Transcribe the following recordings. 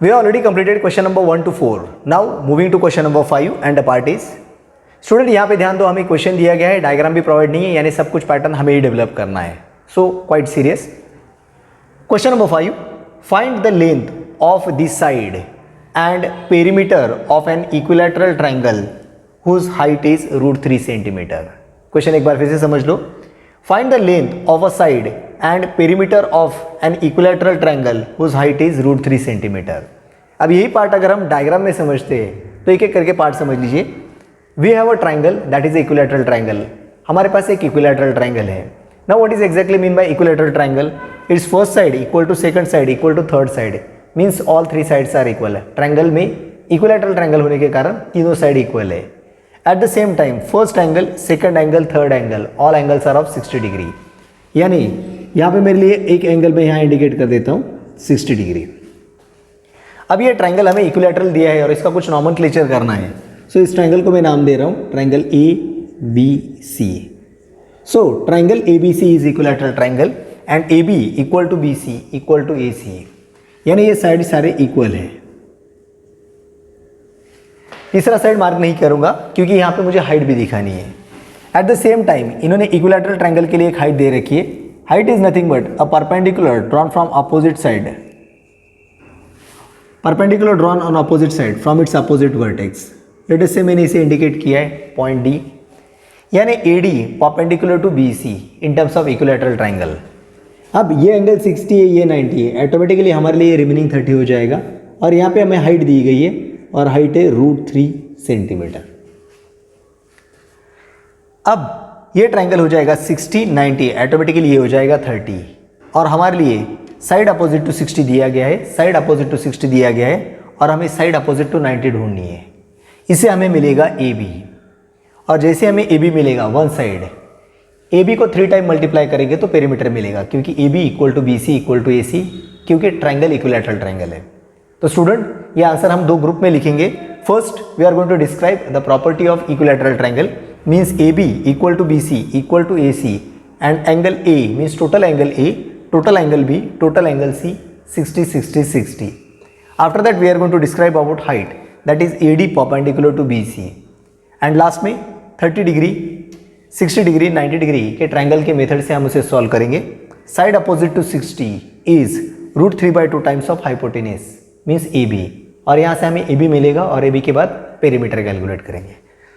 We have already completed question number 1 to 4. Now moving to question number 5 and the part is student यहाँ पे ध्यान दो, हमें question दिया गया है, डायग्राम भी प्रोवाइड नहीं है, यानी सब कुछ पैटर्न हमें ही डेवलप करना है. So quite serious. Question number 5, find the length of this side and perimeter of an equilateral triangle whose height is √3 centimetre. Question एक बार फिर से समझ लो. Find the length of a side and perimeter of an equilateral triangle whose height is √3 centimetre. अब यही part अगर हम डायग्राम में समझते हैं तो एक एक करके पार्ट समझ लीजिए. We have a triangle that is equilateral triangle. हमारे पास एक इक्विलैटरल ट्राइंगल है. Now what is exactly mean by equilateral triangle? It's first side equal to second side equal to third side, means all 3 sides are equal. Triangle में equilateral triangle होने के कारण तीनों side equal है. At the same time first angle, second angle, third angle, all angles are of 60 degree. यानी यहाँ पे मेरे लिए एक एंगल में यहाँ इंडिकेट कर देता हूँ 60 डिग्री. अब ये ट्राइंगल हमें इक्विलैटरल दिया है और इसका कुछ नॉमेनक्लेचर करना है. सो इस ट्राइंगल को मैं नाम दे रहा हूँ triangle ABC. So triangle ABC is equilateral triangle and AB equal to BC equal to AC, यानी ये साइड सारे इक्वल है. तीसरा साइड मार्क नहीं करूंगा क्योंकि यहाँ पे मुझे हाइट भी दिखानी है. एट द सेम टाइम इन्होंने इक्विलैटरल ट्राइंगल के लिए एक हाइट दे रखी है. Height is nothing but a perpendicular drawn from opposite side, perpendicular drawn on opposite side from its opposite vertex. Let us say मैंने इसे इंडिकेट किया है पॉइंट डी, यानी AD perpendicular to BC in terms of equilateral triangle. अब ये angle 60 है, ये 90 है, ऑटोमेटिकली हमारे लिए रिमेनिंग 30 हो जाएगा. और यहाँ पे हमें हाइट दी गई है और हाइट है √3 सेंटीमीटर. अब ये ट्राइंगल हो जाएगा 60 90, ऑटोमेटिकली ये हो जाएगा 30. और हमारे लिए साइड अपोजिट टू 60 दिया गया है, साइड अपोजिट टू 60 दिया गया है और हमें साइड अपोजिट टू 90 ढूंढनी है. इसे हमें मिलेगा AB. और जैसे हमें AB मिलेगा वन साइड, AB को 3 टाइम मल्टीप्लाई करेंगे तो पेरीमीटर मिलेगा, क्योंकि AB equal to BC equal to AC, क्योंकि ट्राइंगल इक्विलैटरल ट्राइंगल है. तो स्टूडेंट ये आंसर हम 2 ग्रुप में लिखेंगे. First we are going to describe the property of equilateral triangle, means AB equal to BC equal to AC and angle A means total angle A, total angle B, total angle C, 60 60 60. After that we are going to describe about height, that is AD perpendicular to BC. And last में 30 degree, 60 degree, 90 degree के triangle के method से हम उसे solve करेंगे. Side opposite to 60 is √3/2 times of hypotenuse means AB. और यहाँ से हमें AB मिलेगा और AB के बाद पेरीमीटर कैलकुलेट करेंगे.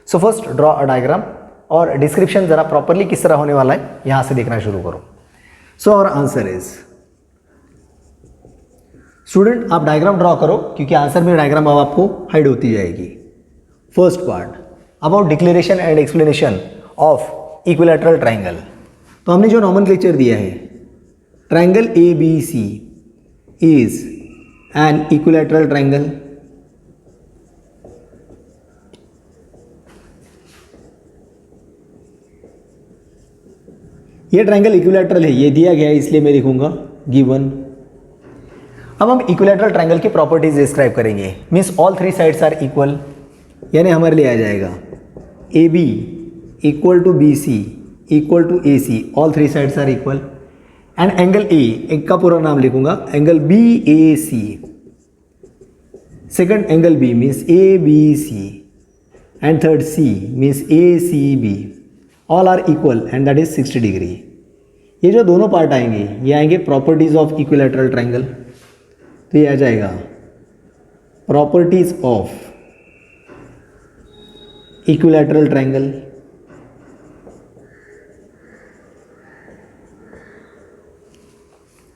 So first draw a diagram और डिस्क्रिप्शन जरा प्रॉपरली किस तरह होने वाला है यहाँ से देखना शुरू करो. So our answer is, student आप डायग्राम ड्रॉ करो क्योंकि आंसर में डायग्राम अब आपको हाइड होती जाएगी. First part about declaration and explanation of equilateral triangle. तो हमने जो नॉमेनक्लेचर दिया है, triangle ABC is an equilateral triangle ये ट्राइंगल इक्विलैटरल है, ये दिया गया है इसलिए मैं लिखूंगा गिवन. अब हम इक्विलैटरल ट्राइंगल की प्रॉपर्टीज डिस्क्राइब करेंगे. Means all 3 sides are equal, यानी हमारे लिए आ जाएगा AB equal to BC equal to AC, all 3 sides are equal. And angle A, एक का पूरा नाम लिखूंगा, angle BAC. Second angle B means ABC and third C means ACB, all are equal and that is 60 degree. ये जो दोनों part आएंगे ये आएंगे प्रॉपर्टीज ऑफ इक्विलैटरल ट्राइंगल. तो ये आ जाएगा properties of equilateral triangle.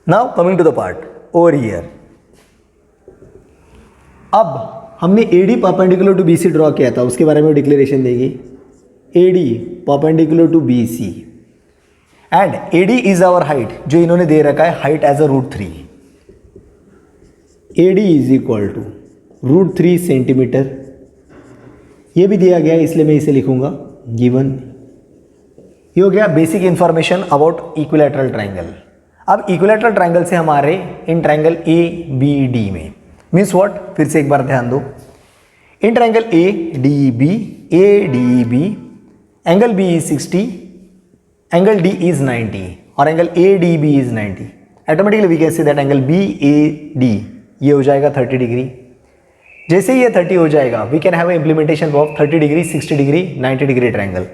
Now coming to the part over here. अब हमने AD perpendicular to BC draw किया था, उसके बारे में डिक्लेरेशन देगी. AD perpendicular to BC and AD is our height, जो इन्होंने दे रखा है height as a √3. AD is equal to √3 centimetre. ये भी दिया गया है इसलिए मैं इसे लिखूंगा गिवन. ये हो गया basic information about equilateral triangle. अब इक्विलैटरल ट्राइंगल से हमारे इन ट्राइंगल ABD में मीन्स व्हाट, फिर से एक बार ध्यान दो. In triangle ADB angle B is 60, angle D is 90 और angle ADB is 90. Automatically we can say that angle BAD ये हो जाएगा 30 डिग्री। जैसे ही ये 30 हो जाएगा we can have implementation of 30 degree, 60 degree, 90 degree triangle.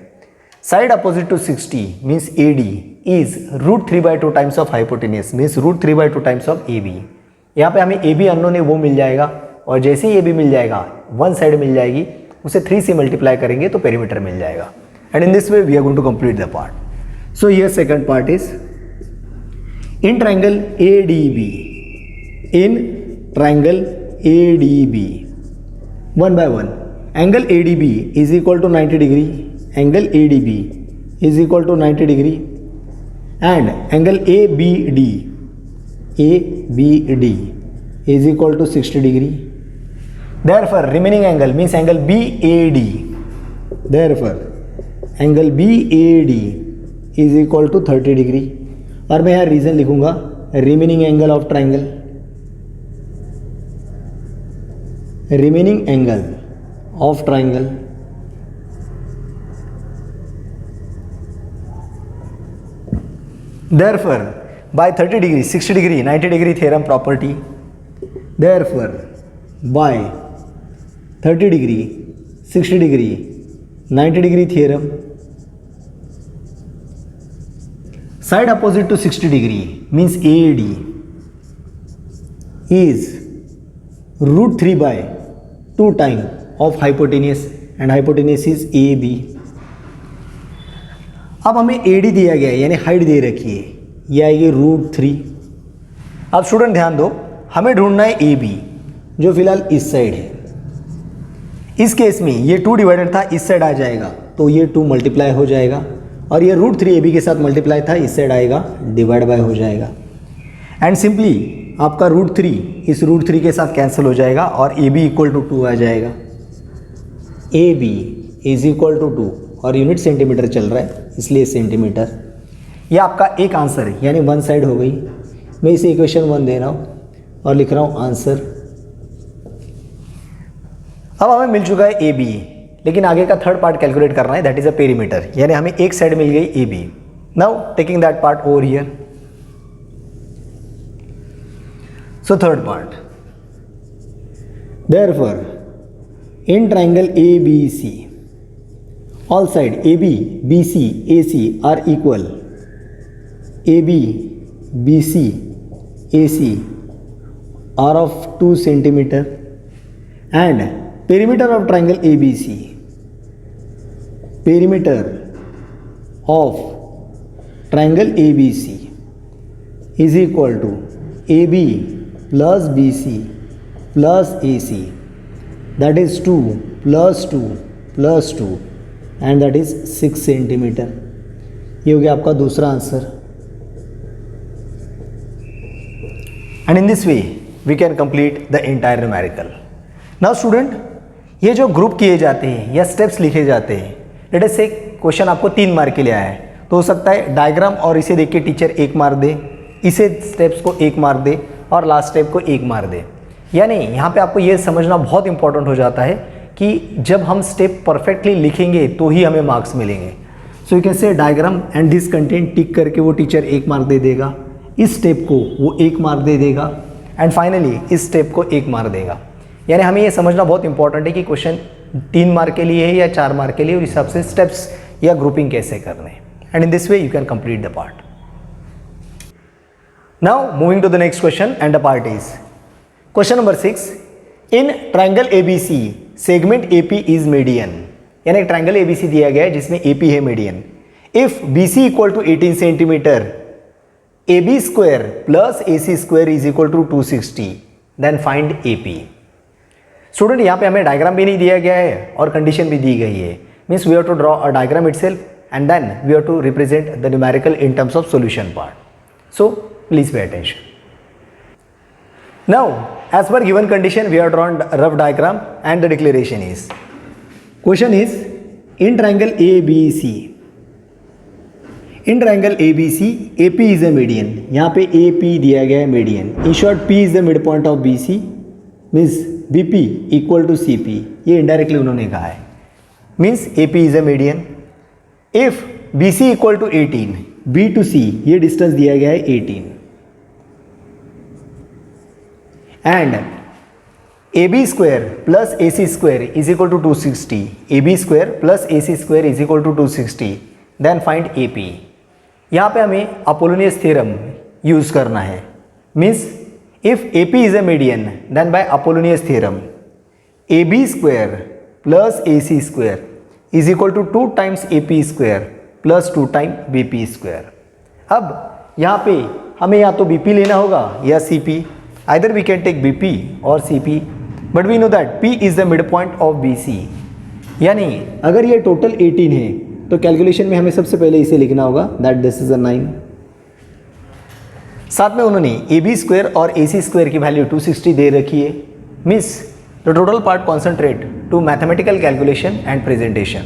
Side opposite to 60 means AD is √3/2 times of hypotenuse, means √3/2 times of AB। यहाँ पे हमें AB अननोन है वो मिल जाएगा, और जैसे ही AB मिल जाएगा वन साइड मिल जाएगी, उसे 3 से मल्टीप्लाई करेंगे तो पेरीमीटर मिल जाएगा। And in this way we are going to complete the part. So here second part is in triangle ADB, in triangle ADB 1 by 1 angle ADB is equal to 90 degree, angle ADB is equal to 90 degree and angle ABD is equal to 60 degree. Therefore remaining angle means angle BAD, therefore angle BAD is equal to 30 degree। और मैं यहाँ reason लिखूंगा remaining angle of triangle, remaining angle of triangle therefore by 30 degree, 60 degree, 90 degree theorem property, therefore by 30 degree, 60 degree, 90 degree theorem, side opposite to 60 degree means AD is √3/2 time of hypotenuse and hypotenuse is AB। अब हमें AD दिया गया है यानी height दे रखी है, ये आएगी √3। अब स्टूडेंट ध्यान दो, हमें ढूंढना है AB जो फिलहाल इस साइड है। इस केस में ये 2 डिवाइडेड था, इस साइड आ जाएगा तो ये 2 मल्टीप्लाई हो जाएगा, और ये √3 AB के साथ मल्टीप्लाई था, इस साइड आएगा डिवाइड बाय हो जाएगा। एंड सिंपली आपका √3 इस √3 के साथ कैंसिल हो जाएगा और AB इक्वल टू 2 आ जाएगा। AB इज इक्वल टू 2 और यूनिट सेंटीमीटर चल रहा है इसलिए सेंटीमीटर। ये आपका एक आंसर है यानी वन साइड हो गई। मैं इसे इक्वेशन 1 दे रहा हूँ और लिख रहा हूँ आंसर। अब हमें मिल चुका है AB, लेकिन आगे का थर्ड पार्ट कैलकुलेट करना है, दैट इज अ पेरीमीटर, यानी हमें एक साइड मिल गई AB। Now taking that part over here. So third part, therefore in triangle ABC all side AB, BC, AC are equal, AB, BC, AC are of 2 centimeter and perimeter of triangle ABC, perimeter of triangle ABC is equal to AB plus BC plus AC, that is 2 plus 2 plus 2 and that is 6 centimetre. ये हो गया आपका दूसरा answer. And in this way we can complete the entire numerical. Now student, ये जो group किए जाते हैं या स्टेप्स लिखे जाते हैं, लेट अस से क्वेश्चन आपको 3 मार्क के लिए आया है, तो हो सकता है डायग्राम और इसे देख के टीचर 1 मार्क दे, इसे स्टेप्स को 1 मार्क दे और लास्ट स्टेप को 1 मार्क दे। यानी यहाँ पे आपको ये समझना बहुत इंपॉर्टेंट हो जाता है कि जब हम स्टेप परफेक्टली लिखेंगे तो ही हमें मार्क्स मिलेंगे। So you can say diagram and this content tick करके वो टीचर 1 मार्क दे देगा, इस स्टेप को वो 1 मार्क दे देगा एंड फाइनली इस स्टेप को 1 मार्क देगा। यानी हमें ये समझना बहुत इंपॉर्टेंट है कि क्वेश्चन 3 मार्क के लिए है या 4 मार्क के लिए, और इस हिसाब से स्टेप्स या ग्रुपिंग कैसे करने। And in this way you can complete the part. Now moving to the next question and the part is question number 6। In triangle ABC segment AP is median, यानी एक ट्रायंगल ABC दिया गया है जिसमें AP है median. If BC equal to 18 centimetre, AB square plus AC square is equal to 260, then find AP। Student यहाँ पे हमें डायग्राम भी नहीं दिया गया है और कंडीशन भी दी गई है, means we have to draw a diagram itself and then we have to represent the numerical in terms of solution part. So please pay attention. Now, as per given condition, we have drawn rough diagram and the declaration is, question is, in triangle ABC, in triangle ABC, AP is a median, यहाँ पे AP दिया गया है median, in short P is the midpoint of BC, means BP equal to CP, ये indirectly उन्होंने कहा है, means AP is a median, if BC equal to 18, B to C ये distance दिया गया है 18, and A B square plus A C square is equal to 260, A B square plus A C square is equal to 260, then find A P. यहाँ पे हमें Apollonius theorem use करना है। मीन्स if A P is a median then by Apollonius theorem A B square plus A C square is equal to 2 times A P square plus 2 time B P square. अब यहाँ पे हमें या तो B P लेना होगा या C P, either we can take B P और C P, but we know that P is the mid point of B C. यानी अगर ये टोटल 18 है तो कैलकुलेशन में हमें सबसे पहले इसे लिखना होगा दैट दिस इज अ 9। साथ में उन्होंने ए बी स्क्वायर और ए सी स्क्वायर की वैल्यू 260 दे रखी है। Means the total part concentrate to mathematical calculation and presentation.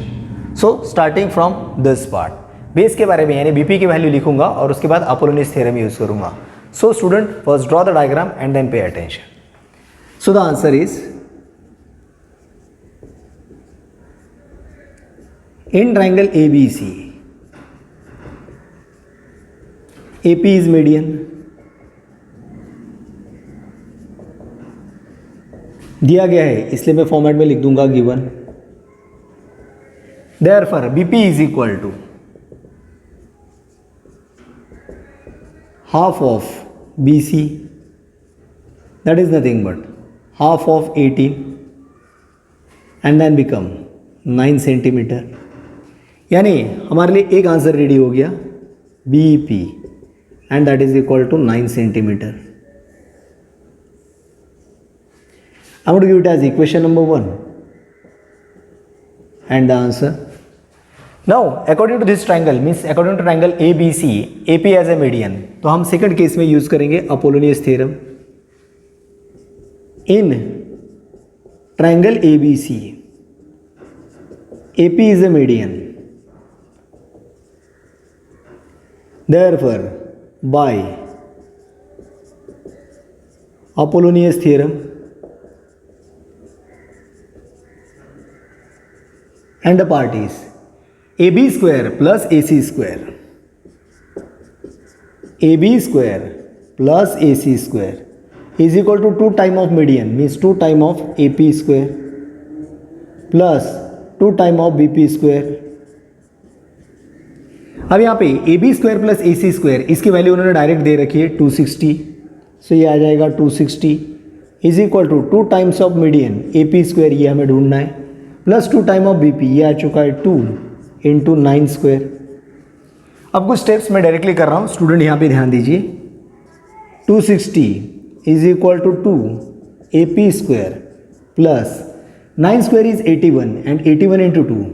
So starting from this part, base के बारे में यानी बीपी की वैल्यू लिखूंगा और उसके बाद अपोलोनियस थ्योरम यूज करूंगा। So student first draw the diagram and then pay attention. So the answer is in triangle ABC, AP is median, दिया गया है इसलिए मैं फॉर्मेट में लिख दूंगा given. Therefore BP is equal to half of BC, that is nothing but half of 18 and then become 9 centimetre. यानी हमारे लिए एक आंसर रेडी हो गया BP and that is equal to 9 centimetre. I would give it as equation number 1 and the answer. Now according to this triangle means according to triangle ABC, AP as a median, तो हम second case में use करेंगे Apollonius theorem. In triangle ABC, AP is a median. Therefore, by Apollonius theorem and the part is AB square plus AC square, AB square plus AC square is equal to 2 time of median, means 2 time of AP square plus 2 time of BP square। अब यहाँ पे A B square plus A C square इसकी value उन्होंने direct दे रखी है 260, so ये आ जाएगा 260 is equal to 2 times of median A P square, ये हमें ढूंढना है, plus 2 time of B P, ये आ चुका है 2 इंटू 9 स्क्वायर। अब कुछ स्टेप्स मैं डायरेक्टली कर रहा हूँ, स्टूडेंट यहाँ पे ध्यान दीजिए। 260 is equal to 2 A P square plus 9 square is 81 and 81 into 2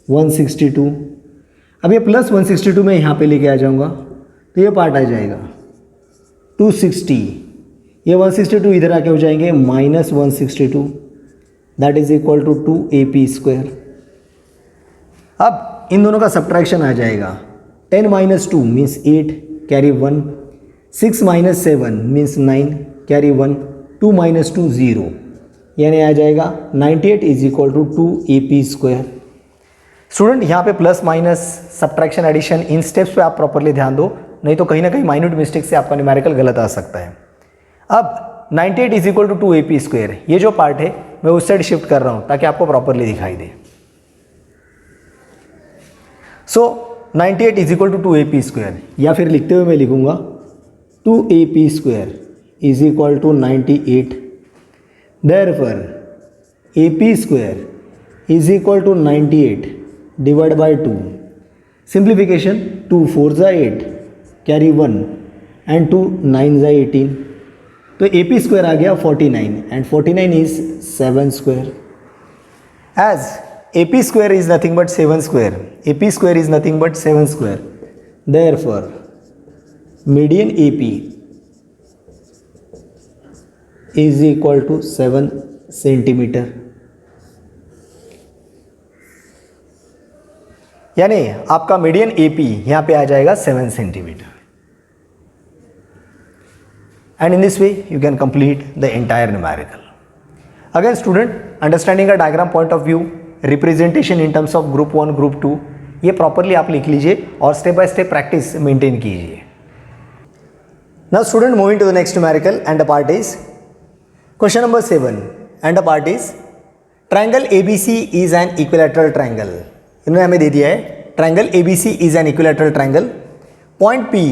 162। अब ये प्लस 162 में यहाँ पे लेके आ जाऊँगा तो ये पार्ट आ जाएगा 260, ये 162 इधर आके हो जाएंगे minus 162, that is equal to 2 A P square. अब इन दोनों का सब्ट्रैक्शन आ जाएगा 10 minus 2 means 8 carry 1, 6 minus 7 means 9 carry 1, 2 minus 2 0, यानी आ जाएगा 98 is equal to 2 A P square. Student यहाँ पे plus minus subtraction addition in steps पे आप प्रॉपरली ध्यान दो, नहीं तो कहीं ना कहीं माइन्यूट मिस्टेक से आपका न्यूमेरिकल गलत आ सकता है। अब 98 is equal to 2 A P square, ये जो पार्ट है मैं उस साइड शिफ्ट कर रहा हूँ ताकि आपको प्रॉपरली दिखाई दे। So 98 is equal to 2 A P square, या फिर लिखते हुए मैं लिखूंगा 2 A P square is equal to 98। Therefore A P square is equal to 98 divide by 2, simplification 2 4 जा 8 कैरी 1 एंड 2 9 जा 18, तो ए पी स्क्वायर आ गया 49 and 49 is 7 square. As A P square is nothing but 7 square, A P square is nothing but 7 square, therefore median A P is equal to 7 centimetre. यानी आपका median AP यहाँ पे आ जाएगा 7 centimetre. And in this way you can complete the entire numerical. Again student, understanding का diagram point of view, representation in terms of group 1 group 2, ये properly आप लिख लीजिए और step by step practice maintain कीजिए। Now student, moving to the next numerical and the part is question number 7 and the part is triangle ABC is an equilateral triangle. इन्होंने हमें दे दिया है triangle ABC is an equilateral triangle. Point P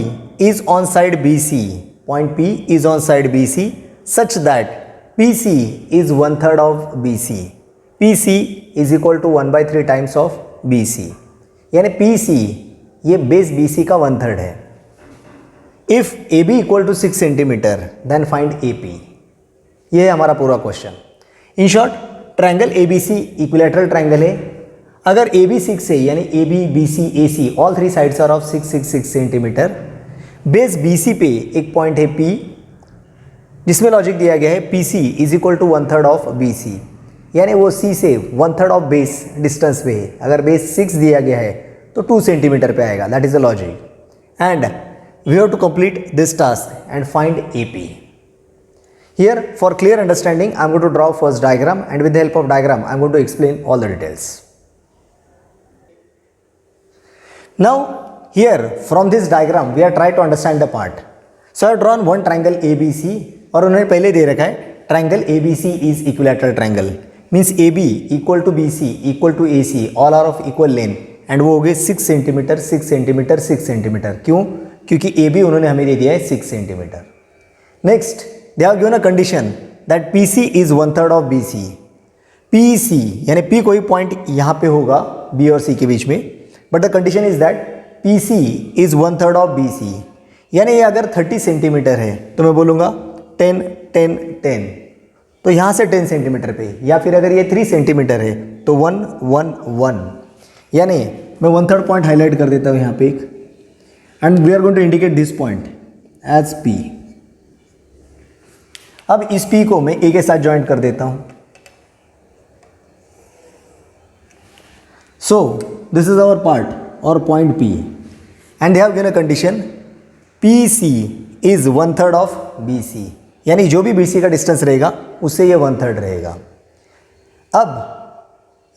is on side BC. Point P is on side BC such that PC is 1/3 of BC. PC is equal to 1/3 times of BC. यानी PC ये base BC का 1/3 है. If AB equal to 6 centimetre then find AP. ये है हमारा पूरा question. In short triangle ABC equilateral triangle है. अगर AB 6 है यानी AB BC AC all three sides are of 6 centimetre. Base BC पे एक पॉइंट है P जिसमें लॉजिक दिया गया है PC is equal to 1/3 of BC. यानी वो C से 1/3 ऑफ बेस डिस्टेंस पे है. अगर बेस 6 दिया गया है तो 2 सेंटीमीटर पे आएगा. That is the logic and we have to complete this task and find AP. Here for clear understanding I am going to draw first diagram and with the help of diagram I am going to explain all the details. Now here from this diagram we are trying to understand the part. So I have drawn one triangle ABC और उन्होंने पहले दे रखा है triangle ABC is equilateral triangle means AB equal to BC equal to AC all are of equal length and वो हो गए 6 centimetre 6 centimetre 6 centimetre. क्यों? क्योंकि ए बी उन्होंने हमें दे दिया है 6 centimetre. Next they have given a condition that P C is 1/3 of B C. P C यानी पी कोई पॉइंट यहाँ पे होगा बी और सी के बीच में but the condition is that P C is 1/3 of B C. यानी ये अगर 30 सेंटीमीटर है तो मैं बोलूँगा 10 10 10 तो यहाँ से 10 सेंटीमीटर पे. या फिर अगर ये 3 सेंटीमीटर है तो 1 1 1. यानी मैं 1/3 पॉइंट हाईलाइट कर देता हूँ यहाँ पे एक and we are going to indicate this point as P. अब इस P को मैं A के साथ ज्वाइंट कर देता हूं. So this is our part or point P and they have given a condition PC is 1/3 of BC. यानी जो भी BC का डिस्टेंस रहेगा उससे ये 1/3 रहेगा. अब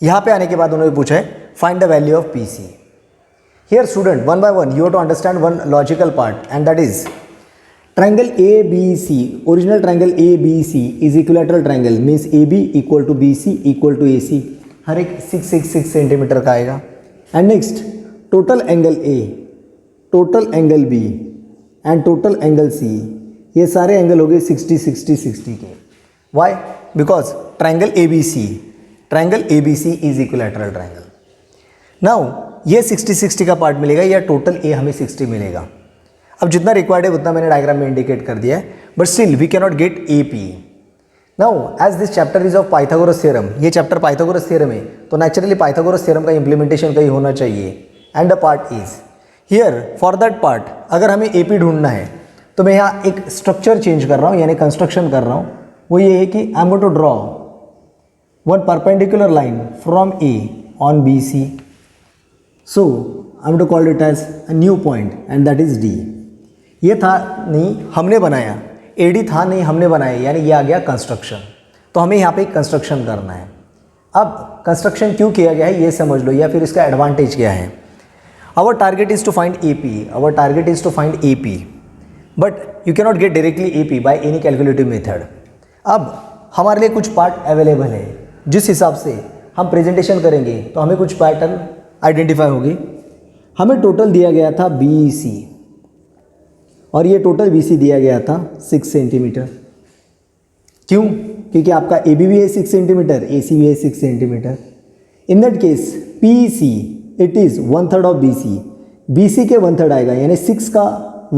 यहां पे आने के बाद उन्होंने पूछा है find the value of PC. Here student, one by one you have to understand one logical part and that is triangle ABC, original triangle ABC is equilateral triangle means AB equal to BC equal to AC. हर एक 6 centimetre का आएगा. And next total angle A, total angle B and total angle C ये सारे angle हो गए 60 60 60 के. Why? Because triangle ABC is equilateral triangle. Now ये 60 60 का पार्ट मिलेगा या टोटल ए हमें 60 मिलेगा. अब जितना रिक्वायर्ड है उतना मैंने डायग्राम में इंडिकेट कर दिया है but still we can not get A P. Now as this chapter is of Pythagoras theorem, ये चैप्टर पाइथागोरस थ्योरम है तो नेचुरली पाइथागोरस थ्योरम का इंप्लीमेंटेशन कहीं होना चाहिए. And the part is here for that part अगर हमें A P ढूंढना है तो मैं यहाँ एक स्ट्रक्चर चेंज कर रहा हूँ यानी कंस्ट्रक्शन कर रहा हूँ. वो ये है कि I am going to draw one perpendicular line from A on B C. So I'm going to call it as a new point and that is D. ये था नहीं हमने बनाया, AD था नहीं हमने बनाया यानी ये आ गया कंस्ट्रक्शन. तो हमें यहाँ पे कंस्ट्रक्शन करना है. अब कंस्ट्रक्शन क्यों किया गया है ये समझ लो या फिर इसका एडवांटेज क्या है. Our target is to find AP but you cannot get directly AP by any calculative method. अब हमारे लिए कुछ पार्ट अवेलेबल है जिस हिसाब से हम प्रेजेंटेशन करेंगे तो हमें कुछ पैटर्न आइडेंटिफाई होगी. हमें टोटल दिया गया था BC और ये टोटल BC दिया गया था 6 सेंटीमीटर. क्यों? क्योंकि आपका AB भी है 6 सेंटीमीटर, AC भी है 6 centimetre. In that case PC it is 1/3 of BC. BC के 1/3 आएगा यानी 6 का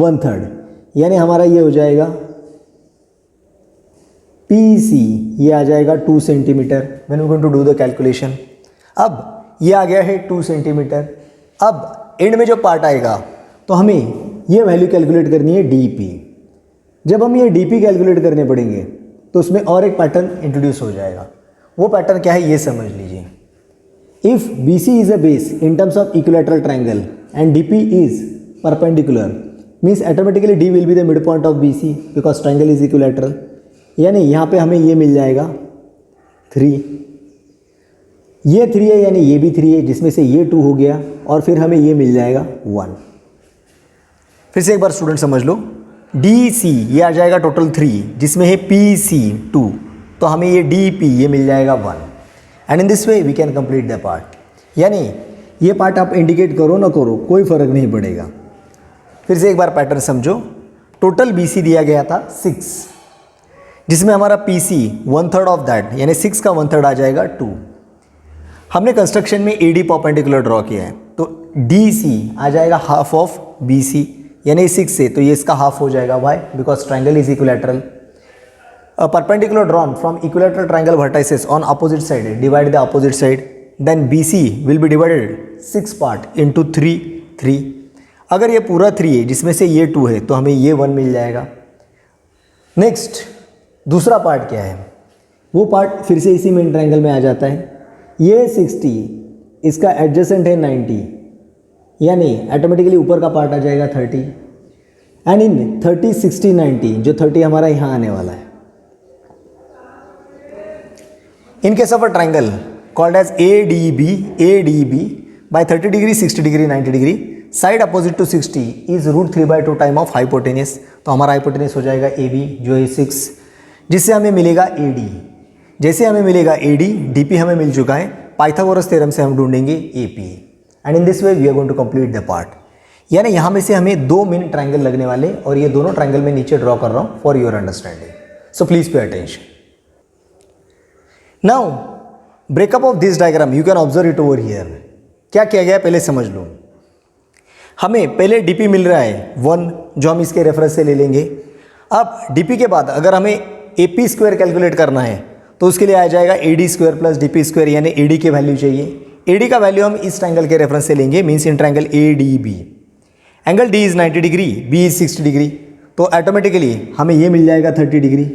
1/3 यानी हमारा ये हो जाएगा PC ये आ जाएगा 2 centimetre. When we going to do the calculation अब ये आ गया है 2 सेंटीमीटर. अब एंड में जो पार्ट आएगा तो हमें ये वैल्यू कैलकुलेट करनी है DP. जब हम ये DP कैलकुलेट करने पड़ेंगे तो उसमें और एक पैटर्न इंट्रोड्यूस हो जाएगा. वो पैटर्न क्या है ये समझ लीजिए. If BC is a base in terms of equilateral triangle and DP is perpendicular means automatically D will be the mid point of BC because triangle is equilateral. यानी यहाँ पे हमें ये मिल जाएगा 3. ये 3 है यानी ये भी 3 है जिसमें से ये 2 हो गया और फिर हमें ये मिल जाएगा 1. फिर से एक बार स्टूडेंट समझ लो. DC ये आ जाएगा टोटल 3, जिसमें है PC 2, तो हमें ये DP ये मिल जाएगा 1, and in this way we can complete the part. यानी ये पार्ट आप इंडिकेट करो ना करो कोई फ़र्क नहीं पड़ेगा। फिर से एक बार पैटर्न समझो। टोटल BC दिया गया था 6, जिसमें हमारा PC 1/3 ऑफ दैट यानी 6 का 1/3 आ जाएगा 2। हमने कंस्ट्रक्शन में AD परपेंडिकुलर ड्रॉ किया है, तो DC आ जाएगा हाफ ऑफ BC यानी 6 से, तो ये इसका हाफ हो जाएगा। Why? Because triangle is equilateral. A perpendicular drawn from equilateral triangle vertices on opposite side divide the opposite side, then BC will be divided 6 part into 3। अगर ये पूरा 3 है जिसमें से ये 2 है तो हमें ये 1 मिल जाएगा। नेक्स्ट दूसरा पार्ट क्या है? वो पार्ट फिर से इसी मेन ट्राइंगल में आ जाता है। ये 60 इसका एडजेसेंट है 90, यानी ऑटोमेटिकली ऊपर का पार्ट आ जाएगा 30, एंड इन 30 60 90 जो 30 हमारा यहाँ आने वाला है। In case of a triangle called as ADB by 30 degree, 60 degree, 90 degree, side opposite to 60 is √3/2 time of hypotenuse। तो हमारा hypotenuse हो जाएगा AB जो है 6, जिससे हमें मिलेगा AD। जैसे हमें मिलेगा AD, DP हमें मिल चुका है, पाइथागोरस थ्योरम से हम ढूंढेंगे AP, and in this way we are going to complete the part. यानी यहाँ में से हमें 2 मेन ट्राइंगल लगने वाले, और ये दोनों ट्राइंगल में नीचे ड्रॉ कर रहा हूँ for your understanding, so please pay attention. Now breakup of this diagram you can observe it over here। क्या किया गया है पहले समझ लो। हमें पहले DP मिल रहा है 1 जो हम इसके रेफरेंस से ले लेंगे। अब DP के बाद अगर हमें AP स्क्वायर कैलकुलेट करना है तो उसके लिए आ जाएगा AD square plus DP square, यानी AD की वैल्यू चाहिए। AD का वैल्यू हम इस ट्राइंगल के रेफरेंस से लेंगे, means in triangle ADB। Angle D is 90 degree, B is 60 degree, तो ऑटोमेटिकली हमें ये मिल जाएगा 30 डिग्री।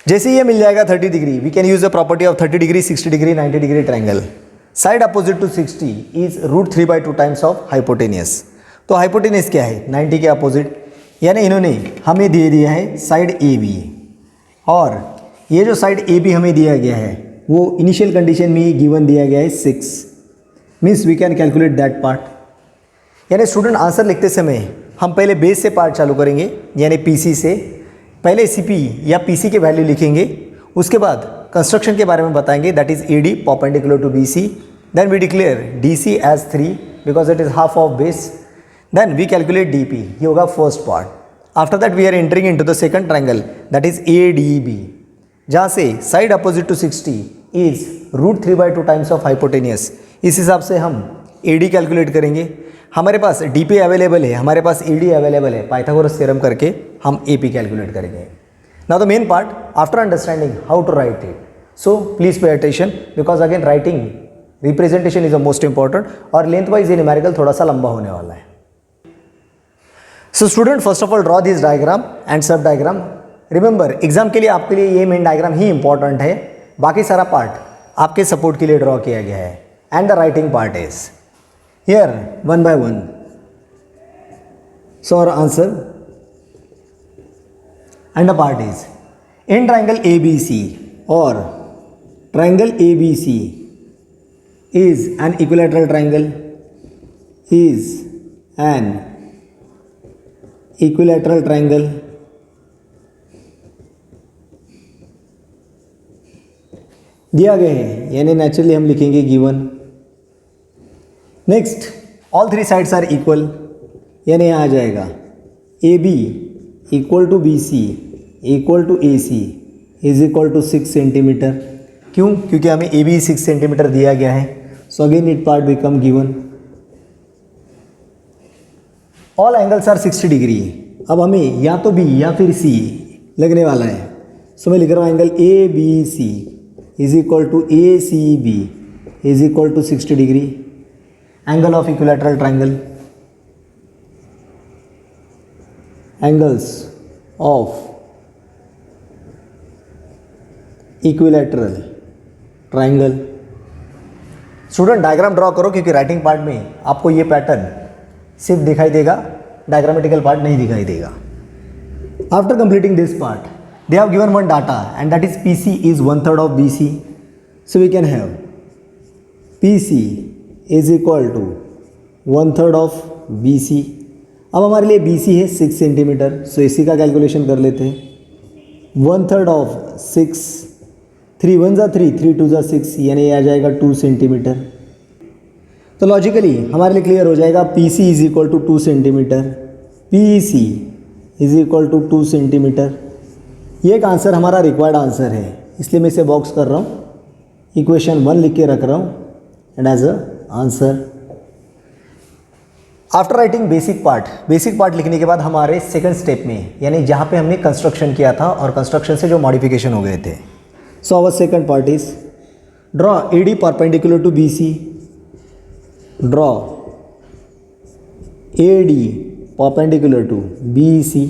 जैसे ये मिल जाएगा 30 degree, we can use the property of 30 degree, 60 degree, 90 degree triangle. Side opposite to 60 is √3/2 times of hypotenuse. तो हाइपोटेनियस क्या है? 90 के अपोजिट, यानी इन्होंने हमें दे दिया है साइड AB, और ये जो साइड AB हमें दिया गया है वो इनिशियल कंडीशन में गिवन दिया गया है 6, means we can calculate that part. यानी स्टूडेंट आंसर लिखते समय हम पहले बेस से पार्ट चालू करेंगे, यानी PC से। पहले CP या PC के वैल्यू लिखेंगे, उसके बाद कंस्ट्रक्शन के बारे में बताएंगे, that is AD perpendicular to BC। Then we declare DC as 3 because it is half of base. Then we calculate DP, ये होगा first part. After that we are entering into the second triangle that is ADB, जहाँ से side opposite to 60 is √3/2 times of hypotenuse. इस हिसाब से हम AD calculate करेंगे। हमारे पास DP अवेलेबल है, हमारे पास AD अवेलेबल है, पाइथागोरस थ्योरम करके हम AP कैलकुलेट करेंगे। Now the main part after understanding how to write it, so please pay attention because again writing representation is the most important, और लेंथ वाइज ये numerical थोड़ा सा लंबा होने वाला है। So student first of all draw this diagram and sub diagram. Remember exam के लिए आपके लिए ये मेन डायग्राम ही इंपॉर्टेंट है, बाकी सारा पार्ट आपके सपोर्ट के लिए ड्रॉ किया गया है। And the writing part is here one by one। So our answer and the part is in triangle ABC, or triangle ABC is an equilateral triangle, is an equilateral triangle दिया गया है, यानी naturally हम लिखेंगे given. Next all 3 sides are equal, यानी यहाँ आ जाएगा AB equal to BC equal to AC is equal to 6 centimetre. क्यों? क्योंकि हमें AB 6 सेंटीमीटर दिया गया है। So again it part become given. All angles are 60 degree. अब हमें या तो B या फिर C लगने वाला है। सो मैं लिख रहा हूँ angle ABC is equal to ACB is equal to 60 degree. Angle of equilateral triangle, angles of equilateral triangle. Student diagram draw करो, क्योंकि राइटिंग पार्ट में आपको ये पैटर्न सिर्फ दिखाई देगा, डायग्रामेटिकल पार्ट नहीं दिखाई देगा। After completing this part they have given one data and that is PC is 1/3 of BC, so we can have PC is equal to 1/3 of BC, अब हमारे लिए बी सी है 6 सेंटीमीटर, सो इसी का calculation कर लेते हैं। 1/3 ऑफ 6, 3 1 ज़ा 3, 3 2 ज़ा 6, यानी ये आ जाएगा 2 सेंटीमीटर। तो लॉजिकली हमारे लिए क्लियर हो जाएगा P C is equal to 2 centimetre, P C is equal to 2 centimetre. ये एक आंसर हमारा रिक्वायर्ड आंसर है, इसलिए मैं इसे बॉक्स कर रहा हूँ, इक्वेशन 1 लिख के रख रहा हूँ and as a answer. After writing basic part लिखने के बाद हमारे सेकंड स्टेप में, यानी जहाँ पे हमने कंस्ट्रक्शन किया था और कंस्ट्रक्शन से जो मॉडिफिकेशन हो गए थे, so our second part is draw A D perpendicular to B C, draw A D perpendicular to B C.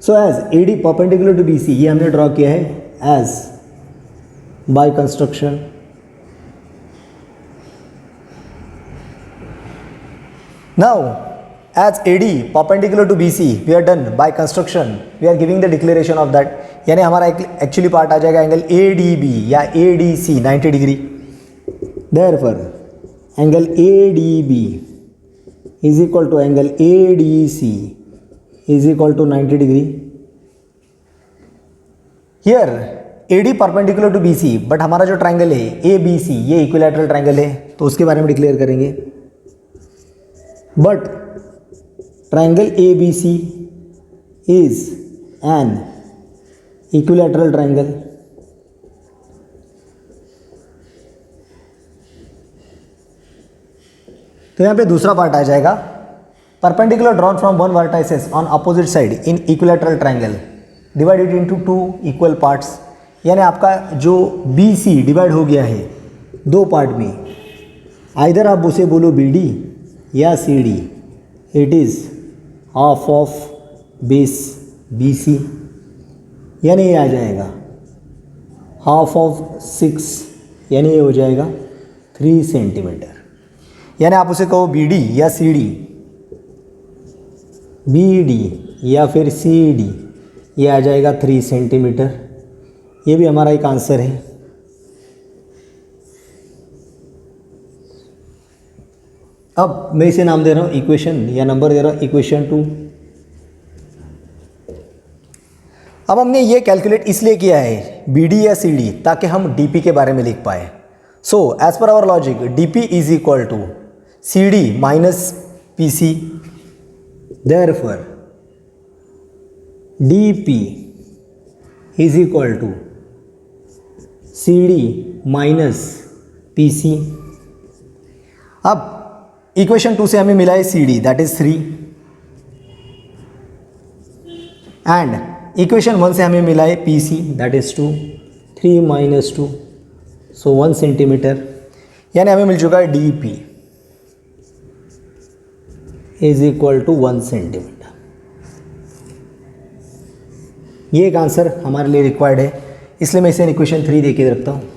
So as A D perpendicular to B C, ये हमने ड्रॉ किया है as by construction. Now, as AD perpendicular to BC, we are done by construction. We are giving the declaration of that. यानी हमारा actually part आ जाएगा angle ADB या ADC 90 degree. Therefore, angle ADB is equal to angle ADC is equal to 90 degree. Here AD perpendicular to BC, but हमारा जो triangle है ABC, ये equilateral triangle है, तो उसके बारे में डिक्लेयर करेंगे। But triangle ABC is an equilateral triangle. तो यहाँ पे दूसरा पार्ट आ जाएगा, perpendicular drawn from one vertices on opposite side in equilateral triangle divided into 2 equal parts. यानी आपका जो BC डिवाइड हो गया है 2 पार्ट में, आइदर आप उसे बोलो BD या CD, it is half of base BC, यानी ये आ जाएगा हाफ ऑफ 6, यानी ये हो जाएगा 3 सेंटीमीटर। यानी आप उसे कहो BD या CD, BD या फिर CD, ये आ जाएगा 3 सेंटीमीटर। ये भी हमारा एक आंसर है। अब मैं इसे नाम दे रहा हूँ इक्वेशन या नंबर दे रहा हूँ इक्वेशन 2। अब हमने ये कैलकुलेट इसलिए किया है BD या CD ताकि हम DP के बारे में लिख पाए। So as per our logic DP is equal to CD minus PC, therefore DP is equal to CD minus PC। अब इक्वेशन 2 से हमें मिला है CD, that is 3, and equation 1 से हमें मिला है PC, that is 2, 3 minus 2, so 1 centimetre. यानी हमें मिल चुका है DP is equal to 1 centimetre. ये एक आंसर हमारे लिए रिक्वायर्ड है, इसलिए मैं इसे इक्वेशन 3 दे के रखता हूँ।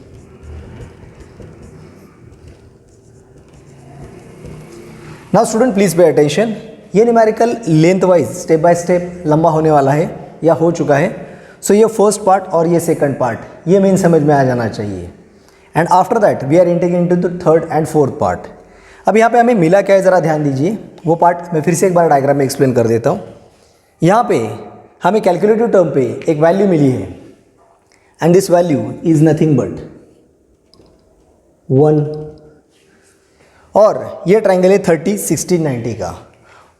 Now student please pay attention, ये numerical length wise step by step लंबा होने वाला है या हो चुका है। सो ये फर्स्ट पार्ट और ये सेकंड पार्ट, ये मेन समझ में आ जाना चाहिए। And after that we are entering into the third and fourth part. अब यहाँ पे हमें मिला क्या है, ज़रा ध्यान दीजिए। वो पार्ट मैं फिर से एक बार डायग्राम में एक्सप्लेन कर देता हूँ। यहाँ पे हमें कैलकुलेटिव टर्म पे एक वैल्यू मिली है and this value is nothing but 1, और ये ट्राइंगल है 30 60 90 का।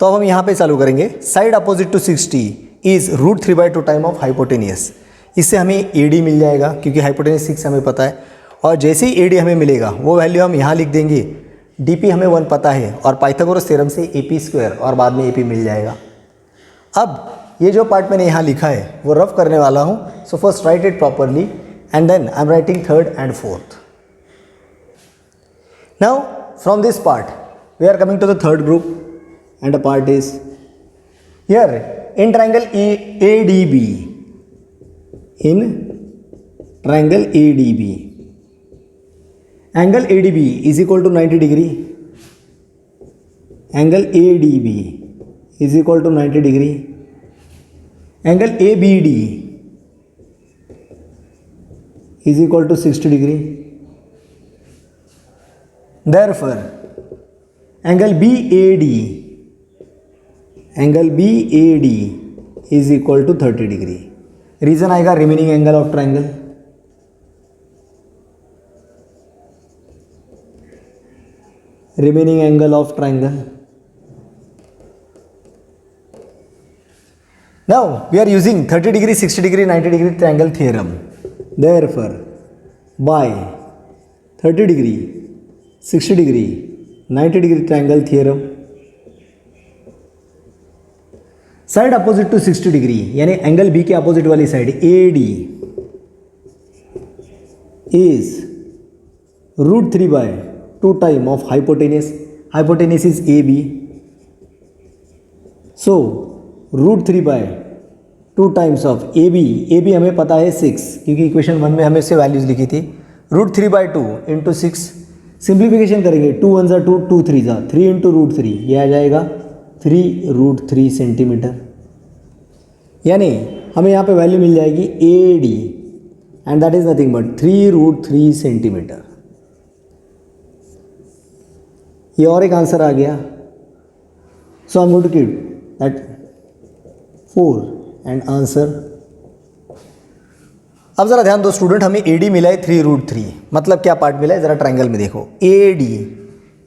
तो अब हम यहाँ पे चालू करेंगे। Side opposite to 60 is √3/2 time of hypotenuse. इससे हमें AD मिल जाएगा क्योंकि हाइपोटेनियस 6 हमें पता है, और जैसे ही AD हमें मिलेगा वो वैल्यू हम यहाँ लिख देंगे। DP हमें 1 पता है और पाइथागोरस थ्योरम से AP² और बाद में AP मिल जाएगा। अब ये जो पार्ट मैंने यहाँ लिखा है वो रफ करने वाला हूँ। So first write it properly and then I am writing third and fourth. Now from this part we are coming to the third group, and the part is here in triangle ADB, in triangle ADB, angle ADB is equal to 90 degree, angle ADB is equal to 90 degree, angle ABD is equal to 60 degree. Therefore, angle BAD angle B A D is equal to 30 degree. Reason आएगा remaining angle of triangle, remaining angle of triangle. Now we are using 30 degree, 60 degree, 90 degree triangle theorem. Therefore, by 30 degree, 60 degree, 90 degree triangle theorem, side opposite to 60 degree यानी angle B के अपोजिट वाली साइड A D is √3 by 2 time of hypotenuse. Hypotenuse is A B, so √3 by 2 times of A B हमें पता है 6 क्योंकि equation 1 में हमें इससे वैल्यूज लिखी थी. √3 बाय 2 इंटू 6, सिंप्लीफिकेशन करेंगे 2 1 ज़ा 2, 2 3 ज़ा 3 इंटू √3, ये आ जाएगा 3√3 सेंटीमीटर. यानी हमें यहाँ पे वैल्यू मिल जाएगी A D and that is nothing but 3√3 centimetre. ये और एक आंसर आ गया. So I am going to keep that 4 and answer. अब ज़रा ध्यान दो स्टूडेंट, हमें ए डी मिला है 3√3, मतलब क्या पार्ट मिला है ज़रा ट्राइंगल में देखो. ए डी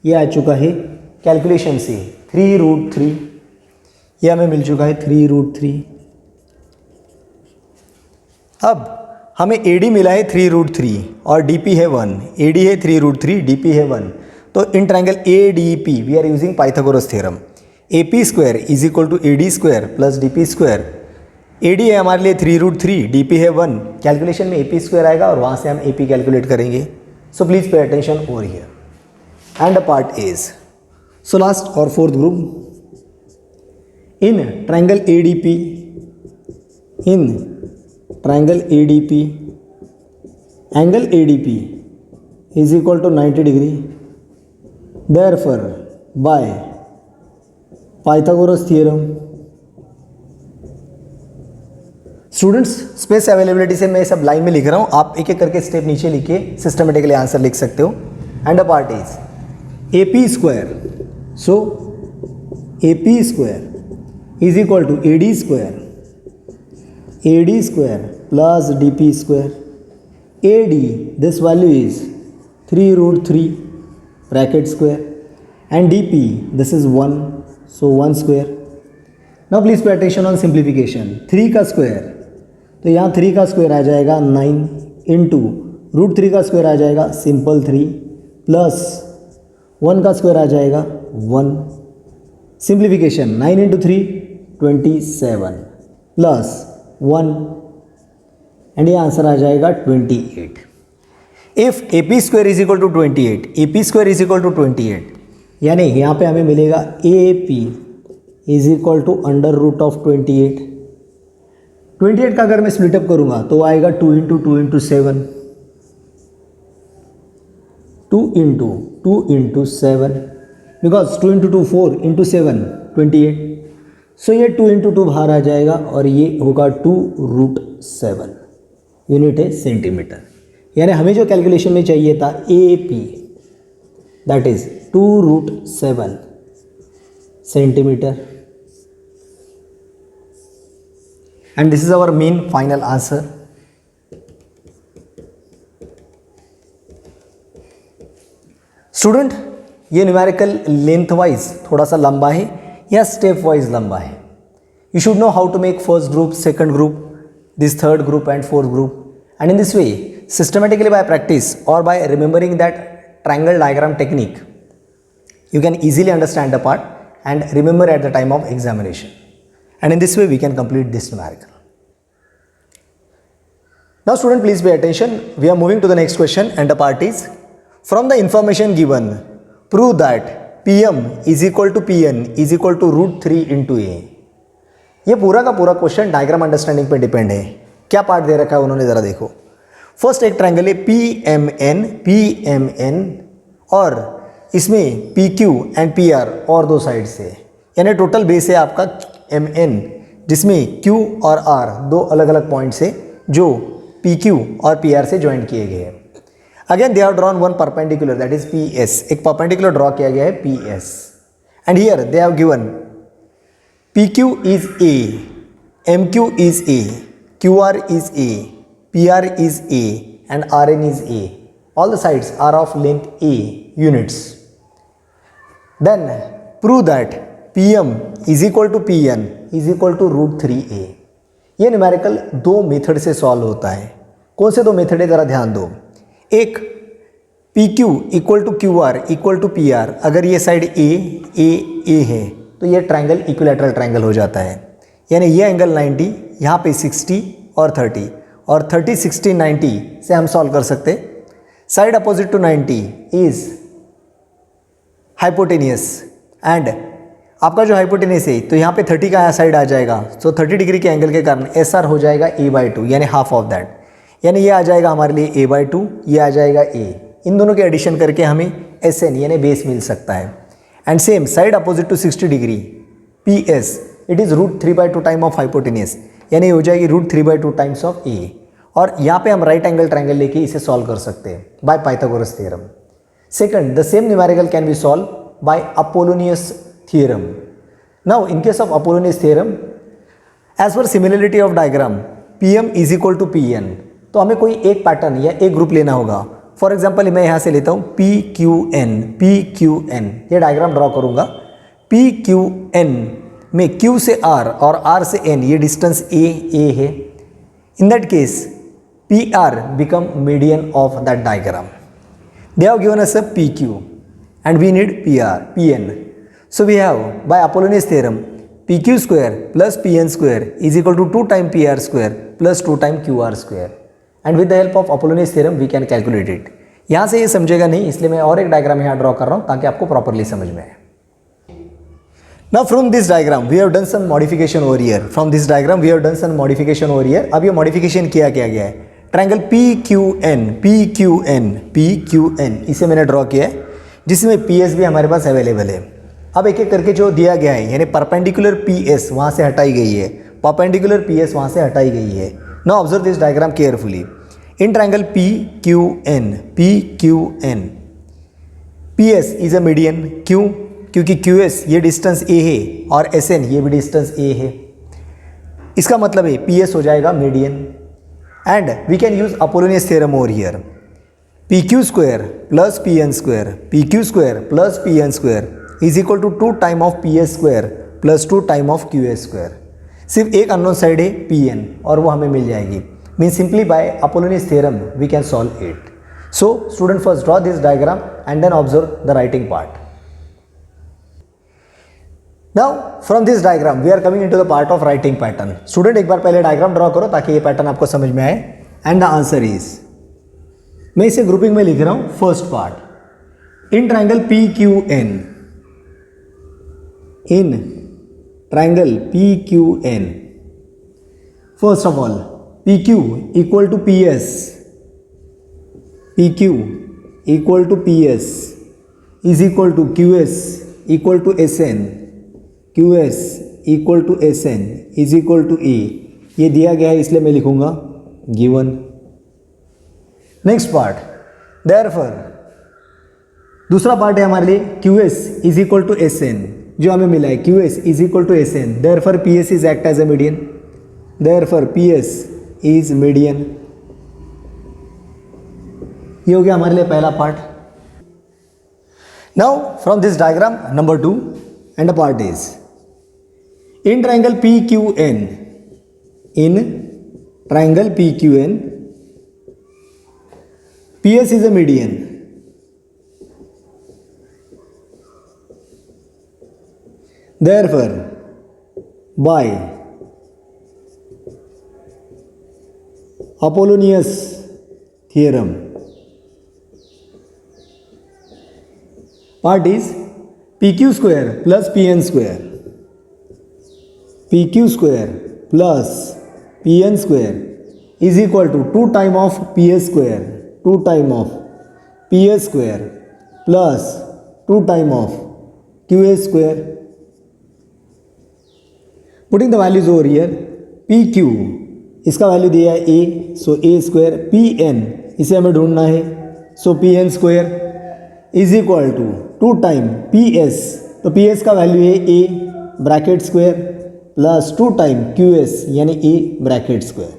ये आ चुका है कैलकुलेशन से 3√3, ये हमें मिल चुका है 3√3. अब हमें ए डी मिला है 3√3 और डी पी है 1. ए डी है 3√3, डी पी है 1. तो in triangle A D P we are using Pythagoras theorem. A P square is equal to A D square plus D P square. A D है हमारे लिए 3√3, डी पी है 1. Calculation में ए P square आएगा और वहाँ से हम ए पी कैलकुलेट करेंगे. So please pay attention over here. And the part is, so last और fourth group in triangle A D P, in triangle A D P, angle A D P is equal to 90 degree. Therefore, by Pythagoras theorem, students space availability से मैं सब line में लिख रहा हूँ, आप एक एक करके स्टेप नीचे लिख के सिस्टमेटिकली आंसर लिख सकते हो. And the part is A P square, so A P square is equal to A D square plus D P square. A D this value is 3√3 bracket square and dp this is 1, so 1 square. now please pay attention on simplification. 3 का square, तो यहाँ 3 का square आ जाएगा 9 into √3 का square आ जाएगा simple 3 plus 1 का स्क्वायर आ जाएगा 1. सिंप्लीफिकेशन 9 इंटू 3 27 प्लस 1 एंड ये आंसर आ जाएगा 28. If A P square is equal to 28, A P square is equal to 28, यानी यहाँ पे हमें मिलेगा A P is equal to √28. 28 का अगर मैं स्प्लिटअप करूँगा तो आएगा 2 into 2 into 7, 2 into 2 into 7, because 2 into 2 4 into 7 28. सो ये 2 इंटू 2 बाहर आ जाएगा और ये होगा 2√7. यूनिट है सेंटीमीटर. यानी हमें जो कैलकुलेशन में चाहिए था A P that is 2√7 centimetre. And this is our main final answer. Student ये न्यूमेरिकल लेंथ वाइज थोड़ा सा लंबा है या स्टेप वाइज लंबा है. You should know how to make first group, second group, this third group and fourth group. And in this way systematically by practice or by remembering that triangle diagram technique, you can easily understand the part and remember at the time of examination. And in this way we can complete this numerical. Now student, please pay attention. We are moving to the next question and the part is, from the information given, prove that PM is equal to PN is equal to √3 into A. ये पूरा का पूरा question diagram understanding पे depend है. क्या part दे रखा है उन्होंने ज़रा देखो. फर्स्ट एक ट्रायंगल है PMN और इसमें PQ एंड PR और दो साइड से, यानी टोटल बेस है आपका MN, जिसमें Q और R दो अलग अलग पॉइंट्स है जो PQ और PR से ज्वाइंट किए गए हैं. Again they have drawn one perpendicular that is PS. एक परपेंडिकुलर ड्रॉ किया गया है PS. And here they have given PQ is A, MQ is A, QR is A, PR is A, and RN is A. All the sides are of length A units. Then prove that PM is equal to PN is equal to √3A. ये numerical दो method से solve होता है. कौन से दो method है ज़रा ध्यान दो. एक PQ equal to QR equal to PR. अगर ये साइड A है तो ये ट्रायंगल इक्विलैटरल ट्रायंगल हो जाता है. यानी ये एंगल 90, यहाँ पे 60 और 30, और 30, 60, 90 से हम सॉल्व कर सकते. Side opposite to 90 is hypotenuse, and आपका जो हाइपोटेनियस है तो यहाँ पे 30 का साइड आ जाएगा. सो 30 डिग्री के एंगल के कारण SR हो जाएगा A/2 यानी हाफ ऑफ दैट. यानी ये आ जाएगा हमारे लिए A/2, ये आ जाएगा A. इन दोनों के एडिशन करके हमें SN यानी बेस मिल सकता है. And same side opposite to 60 degree PS it is √3/2 time of hypotenuse, यानी हो जाएगी √3/2 टाइम्स ऑफ A. और यहाँ पे हम राइट एंगल ट्रायंगल लेके इसे सॉल्व कर सकते हैं by Pythagoras theorem. Second, the same numerical can be solve by Apollonius theorem. Now in case of Apollonius theorem, as per similarity of diagram PM is equal to PN, तो हमें कोई एक pattern या एक group लेना होगा. For example मैं यहाँ से लेता हूँ PQN. ये डायग्राम ड्रॉ करूँगा. PQN में Q से R और R से N ये डिस्टेंस A है. इन that case PR become median of that diagram. They have given us a PQ and we need PN. So we have by Apollonius theorem PQ square plus PN square is equal to 2 times PR square plus 2 times QR square. And with the help of Apollonius theorem we can calculate it. यहाँ से ये समझेगा नहीं, इसलिए मैं और एक diagram यहाँ ड्रॉ कर रहा हूँ ताकि आपको प्रॉपरली समझ में आए. Now from this diagram we have done some modification over here. From this diagram we have done some modification over here. अब ये modification किया गया है. ट्रायंगल PQN इसे मैंने ड्रॉ किया है, जिसमें PS भी हमारे पास अवेलेबल है. अब एक एक करके जो दिया गया है, यानी परपेंडिकुलर PS वहाँ से हटाई गई है, परपेंडिकुलर PS वहाँ से हटाई गई है. Now observe this diagram carefully. In triangle PQN PS is a median. क्यों? क्योंकि QS ये डिस्टेंस A है और SN ये भी डिस्टेंस A है. इसका मतलब है PS हो जाएगा median. And we can use Apollonius theorem over here. PQ square plus PN square is equal to 2 time of PS square plus 2 time of QS square. सिर्फ एक अननोन साइड है PN और वो हमें मिल जाएगी. Mean simply by Apollonius theorem we can solve it. So student first draw this diagram and then observe the writing part. Now from this diagram we are coming into the part of writing pattern. Student एक बार पहले diagram draw करो ताकि ये pattern आपको समझ में आए. And the answer is, मैं इसे ग्रुपिंग में लिख रहा हूं. First part, in triangle PQN, in triangle PQN, first of all PQ equal to PS, PQ equal to PS is equal to QS equal to SN, QS equal to SN is equal to A. ये दिया गया है इसलिए मैं लिखूंगा given. Next part, therefore दूसरा part है हमारे लिए QS is equal to SN, जो हमें मिला है QS is equal to SN. Therefore PS is act as a median. Therefore PS is median. ये हो गया हमारे लिए पहला part. Now from this diagram number 2 and the part is, in triangle PQN, PS is a median. Therefore by Apollonius theorem, part is PQ square plus PN square, PQ square plus PN square is equal to 2 time of PS square, 2 time of PS square plus 2 time of QS square. Putting the values over here, PQ इसका value दिया है A, so A square. PN इसे हमें ढूंढना है, so PN square is equal to 2 time PS, तो PS का value है A bracket square plus 2 time QS यानी A bracket square.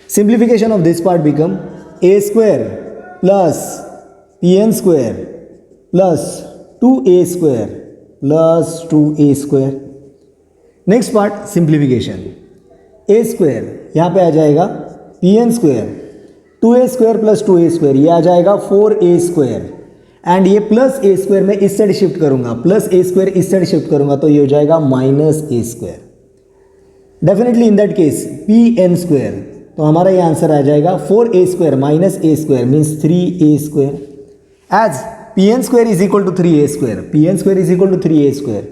Simplification of this part become A square plus PN square plus 2A square plus 2A square. Next part simplification. A square यहाँ पे आ जाएगा PN square 2A square plus 2A square, ये आ जाएगा 4A square. And ये plus A square में इस साइड शिफ्ट करूंगा, प्लस A स्क्वायर इस साइड शिफ्ट करूंगा तो ये हो जाएगा minus A square. Definitely in that case PN square, तो हमारा ये आंसर आ जाएगा 4A square minus A square means 3A square. As PN square is equal to 3A square, PN square is equal to 3A square.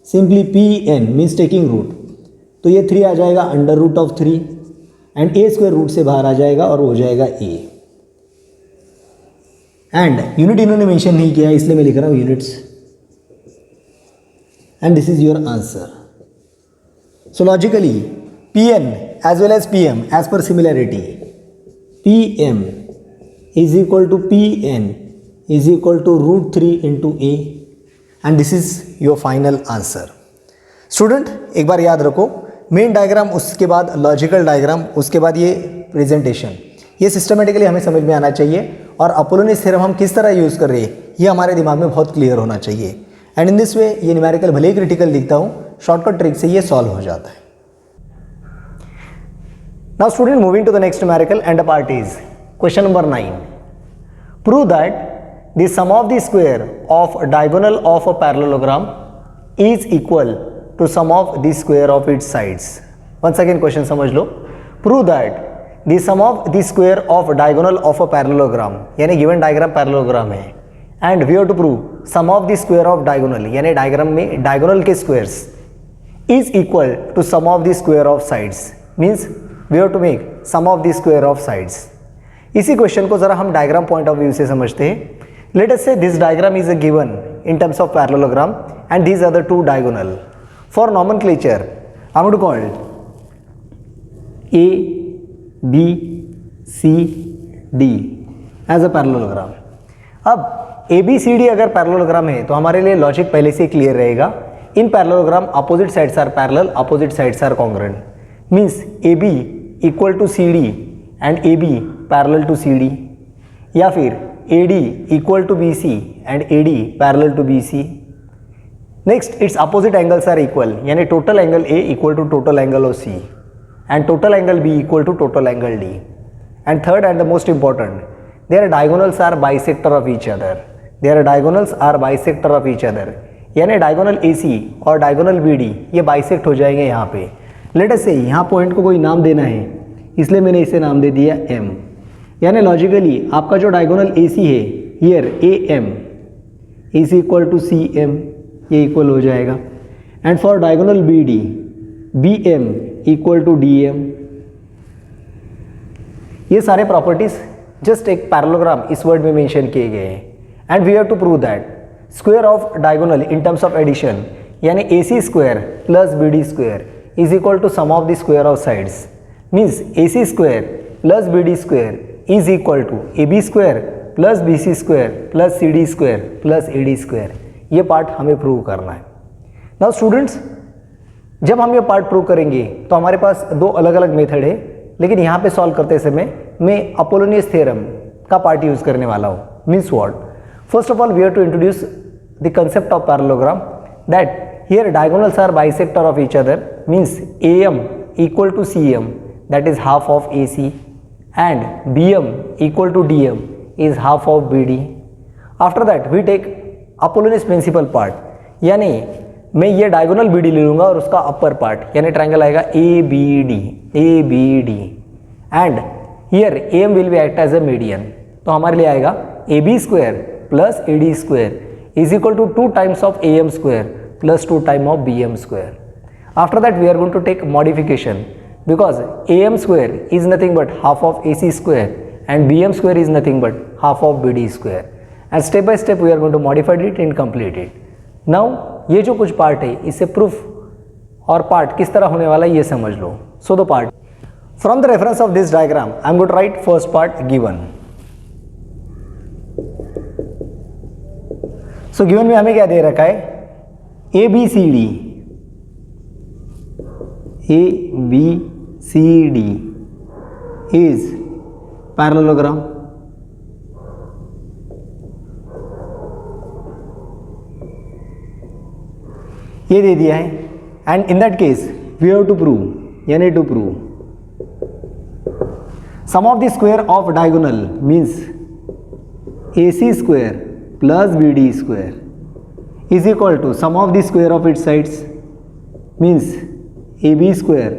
Simply PN means taking root, तो ये 3 आ जाएगा under root of 3 and A square root से बाहर आ जाएगा और हो जाएगा A. एंड यूनिट इन्होंने मेंशन नहीं किया इसलिए मैं लिख रहा हूँ units. And this is your answer. So logically PN as well as PM as per similarity, PM is equal to PN is equal to root 3 into A and this is your final answer. Student एक बार याद रखो, main diagram उसके बाद logical diagram उसके बाद ये presentation, ये systematically हमें समझ में आना चाहिए और अपोलोनियस थ्योरम हम किस तरह यूज़ कर रहे हैं ये हमारे दिमाग में बहुत क्लियर होना चाहिए. एंड इन दिस वे ये न्यूमेरिकल भले ही क्रिटिकल दिखता हूँ, शॉर्टकट ट्रिक से ये सॉल्व हो जाता है. Now student moving to the next numerical and the part is question number 9. Prove that the sum of the square of diagonal of a parallelogram is equal to sum of the square of its sides. Once again question समझ लो. Prove that the sum of the square of diagonal of a parallelogram, यानी given diagram parallelogram है and we have to prove sum of the square of diagonal, यानी diagram में diagonal के squares is equal to sum of the square of sides. Means we have to make sum of the square of sides. इसी question को जरा हम diagram point of view से समझते हैं. लेट अस से this diagram is a given in terms of parallelogram and these are the two diagonal. For nomenclature I am going to call A, B, C, D as a parallelogram. अब A B C D अगर parallelogram है तो हमारे लिए logic पहले से clear रहेगा. In parallelogram opposite sides are parallel, opposite sides are congruent. Means AB equal to CD and AB parallel to CD, या फिर AD equal to BC and AD parallel to BC. Next, its opposite angles are equal, यानी total angle A equal to total angle of C and total angle B equal to total angle D. And third and the most important, their diagonals are bisector of each other. Their diagonals are bisector of each other. यानी diagonal AC और diagonal BD ये bisect हो जाएंगे यहाँ पे. Let us say यहाँ point को कोई नाम देना है, इसलिए मैंने इसे नाम दे दिया M. यानी लॉजिकली आपका जो डायगोनल AC है here AM is equal to CM, ये इक्वल हो जाएगा. And for diagonal BD BM equal to DM. ये सारे प्रॉपर्टीज जस्ट एक पैरेललोग्राम इस वर्ड में मेंशन किए गए हैं. And we have to prove that square of diagonal in terms of addition, यानी AC square plus BD square is equal to sum of the square of sides. Means AC square plus BD square is equal to AB square plus BC square plus CD square plus AD square. ये part हमें prove करना है. Now students, जब हम ये part prove करेंगे तो हमारे पास दो अलग अलग मेथड है, लेकिन यहाँ पे सॉल्व करते समय मैं अपोलोनियस थ्योरम का पार्ट यूज करने वाला हूँ. Means what? First of all we have to introduce the concept of parallelogram that here diagonals are bisector of each other. Means AM equal to CM that is half of AC and BM equal to DM is half of BD. After that we take Apollonius principal part, यानी मैं ये diagonal BD ले लूँगा और उसका upper part यानी triangle आएगा ABD and here AM will be act as a median. तो हमारे लिए आएगा AB square plus AD square is equal to 2 times of AM square plus 2 time of BM square. After that we are going to take modification because AM square is nothing but half of AC square and BM square is nothing but half of BD square, and step by step we are going to modify it and complete it. Now ये जो कुछ part है इससे proof और part किस तरह होने वाला है ये समझ लो. So the part from the reference of this diagram I am going to write first part given. So given में हमें क्या दे रखा है? ABCD ABCD is parallelogram. ये दे दिया है and in that case we have to prove यानी to prove sum of the square of diagonal means AC square plus BD square is equal to sum of the square of its sides means AB square